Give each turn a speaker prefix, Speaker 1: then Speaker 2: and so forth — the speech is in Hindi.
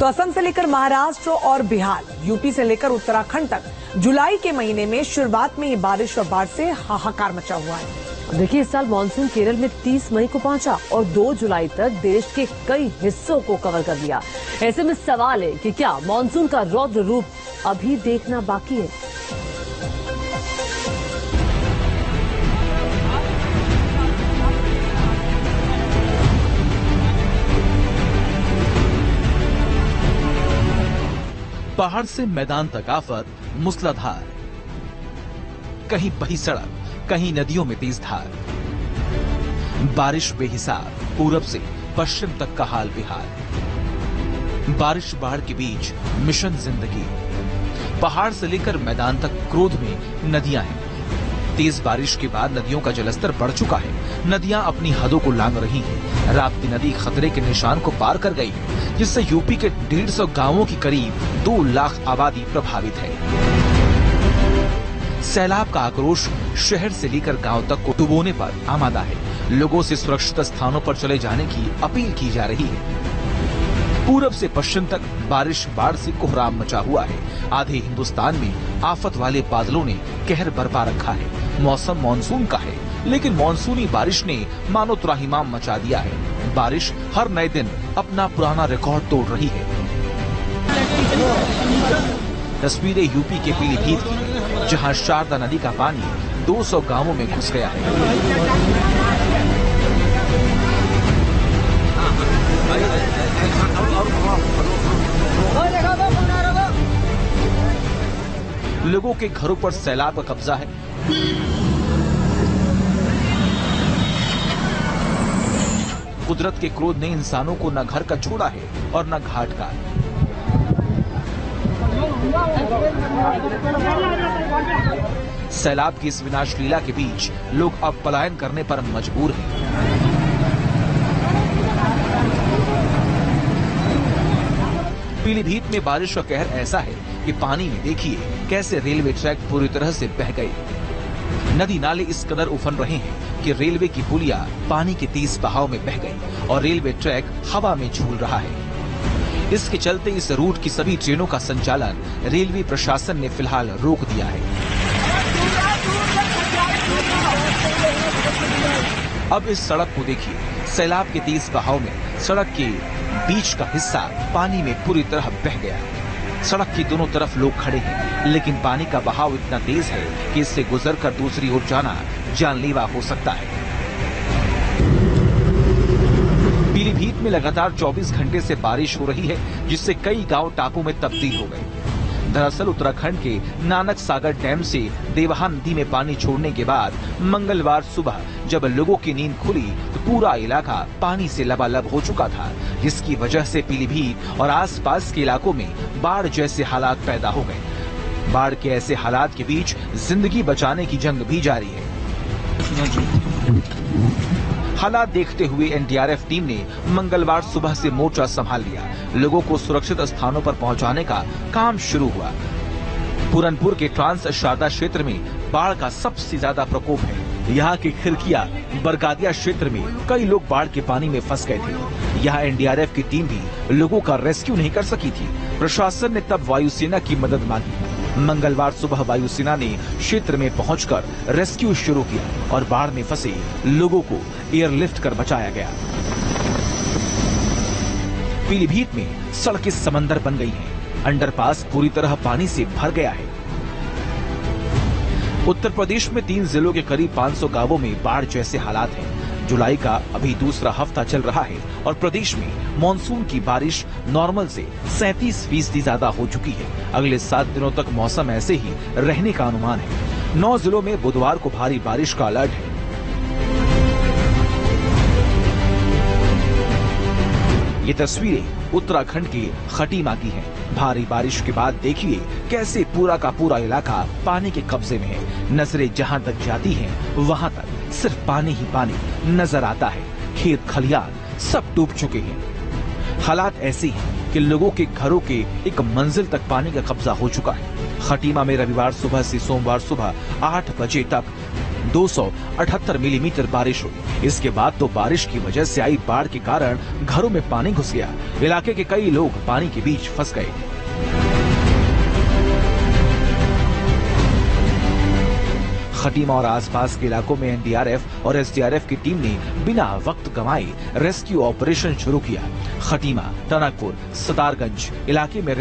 Speaker 1: तो असम से लेकर महाराष्ट्र और बिहार, यूपी से लेकर उत्तराखंड तक जुलाई के महीने में शुरुआत में ही बारिश और बाढ़ से हाहाकार मचा हुआ है।
Speaker 2: देखिए, इस साल मानसून केरल में 30 मई को पहुंचा और 2 जुलाई तक देश के कई हिस्सों को कवर कर लिया। ऐसे में सवाल है कि क्या मानसून का रौद्र रूप अभी देखना बाकी है?
Speaker 3: पहाड़ से मैदान तक आफत मूसलाधार, कहीं बही सड़क, कहीं नदियों में तेज धार, बारिश बेहिसाब, पूरब से पश्चिम तक का हाल बेहाल। बारिश बाढ़ के बीच मिशन जिंदगी, पहाड़ से लेकर मैदान तक क्रोध में नदियां हैं। तेज बारिश के बाद नदियों का जलस्तर बढ़ चुका है, नदियां अपनी हदों को लांघ रही हैं। राप्ती नदी खतरे के निशान को पार कर गई, जिससे यूपी के 150 गांवों की करीब 2 लाख आबादी प्रभावित है। सैलाब का आक्रोश शहर से लेकर गांव तक को डुबोने पर आमादा है। लोगों से सुरक्षित स्थानों पर चले जाने की अपील की जा रही है। पूरब से पश्चिम तक बारिश बाढ़ से कोहराम मचा हुआ है। आधे हिंदुस्तान में आफत वाले बादलों ने कहर बरपा रखा है। मौसम मानसून का है, लेकिन मानसूनी बारिश ने मानो त्राहिमाम मचा दिया है। बारिश हर नए दिन अपना पुराना रिकॉर्ड तोड़ रही है। तस्वीरें यूपी के पीलीभीत की हैं, जहां शारदा नदी का पानी 200 गांवों में घुस गया है। लोगों के घरों पर सैलाब का कब्जा है। कुदरत के क्रोध ने इंसानों को न घर का छोड़ा है और न घाट का। सैलाब की इस विनाश लीला के बीच लोग अब पलायन करने पर मजबूर हैं। पीलीभीत में बारिश का कहर ऐसा है कि पानी में देखिए कैसे रेलवे ट्रैक पूरी तरह से बह गए। नदी नाले इस कदर उफन रहे हैं कि रेलवे की पुलिया पानी के तेज बहाव में बह गई और रेलवे ट्रैक हवा में झूल रहा है। इसके चलते इस रूट की सभी ट्रेनों का संचालन रेलवे प्रशासन ने फिलहाल रोक दिया है। अब इस सड़क को देखिए, सैलाब के तेज बहाव में सड़क के बीच का हिस्सा पानी में पूरी तरह बह गया। सड़क की दोनों तरफ लोग खड़े हैं, लेकिन पानी का बहाव इतना तेज है कि इससे गुजरकर दूसरी ओर जाना जानलेवा हो सकता है। पीलीभीत में लगातार 24 घंटे से बारिश हो रही है, जिससे कई गांव टापू में तब्दील हो गए। दरअसल उत्तराखंड के नानक सागर डैम से देवहा नदी में पानी छोड़ने के बाद मंगलवार सुबह जब लोगों की नींद खुली तो पूरा इलाका पानी से लबालब हो चुका था, जिसकी वजह से पीलीभीत और आसपास के इलाकों में बाढ़ जैसे हालात पैदा हो गए। बाढ़ के ऐसे हालात के बीच जिंदगी बचाने की जंग भी जारी है। हालात देखते हुए एनडीआरएफ टीम ने मंगलवार सुबह से मोर्चा संभाल लिया। लोगों को सुरक्षित स्थानों पर पहुंचाने का काम शुरू हुआ। पूरनपुर के ट्रांस शारदा क्षेत्र में बाढ़ का सबसे ज्यादा प्रकोप है। यहाँ की खिरकिया बरगादिया क्षेत्र में कई लोग बाढ़ के पानी में फंस गए थे। यहाँ एनडीआरएफ की टीम भी लोगों का रेस्क्यू नहीं कर सकी थी। प्रशासन ने तब वायुसेना की मदद मांगी। मंगलवार सुबह वायुसेना ने क्षेत्र में पहुंचकर रेस्क्यू शुरू किया और बाढ़ में फंसे लोगों को एयरलिफ्ट कर बचाया गया। पीलीभीत में सड़कें समंदर बन गई हैं। अंडरपास पूरी तरह पानी से भर गया है। उत्तर प्रदेश में 3 जिलों के करीब 500 गांवों में बाढ़ जैसे हालात हैं। जुलाई का अभी दूसरा हफ्ता चल रहा है और प्रदेश में मानसून की बारिश नॉर्मल से 37% ज्यादा हो चुकी है। अगले 7 दिनों तक मौसम ऐसे ही रहने का अनुमान है। 9 जिलों में बुधवार को भारी बारिश का अलर्ट है। ये तस्वीरें उत्तराखंड के खटीमा की हैं। भारी बारिश के बाद देखिए कैसे पूरा का पूरा इलाका पानी के कब्जे में है। नजरें जहां तक जाती हैं, वहां तक सिर्फ पानी ही पानी नजर आता है। खेत खलियान सब डूब चुके हैं। हालात ऐसे हैं कि लोगों के घरों के एक मंजिल तक पानी का कब्जा हो चुका है। खटीमा में रविवार सुबह से सोमवार सुबह 8 बजे तक 278 मिलीमीटर बारिश हुई। इसके बाद तो बारिश की वजह से आई बाढ़ के कारण घरों में पानी घुस गया। इलाके के कई लोग पानी के बीच फंस गए। खटीमा और आसपास के इलाकों में एनडीआरएफ और एसडीआरएफ की टीम ने बिना वक्त गंवाए रेस्क्यू ऑपरेशन शुरू किया। खटीमा, टनकपुर, सतारगंज इलाके में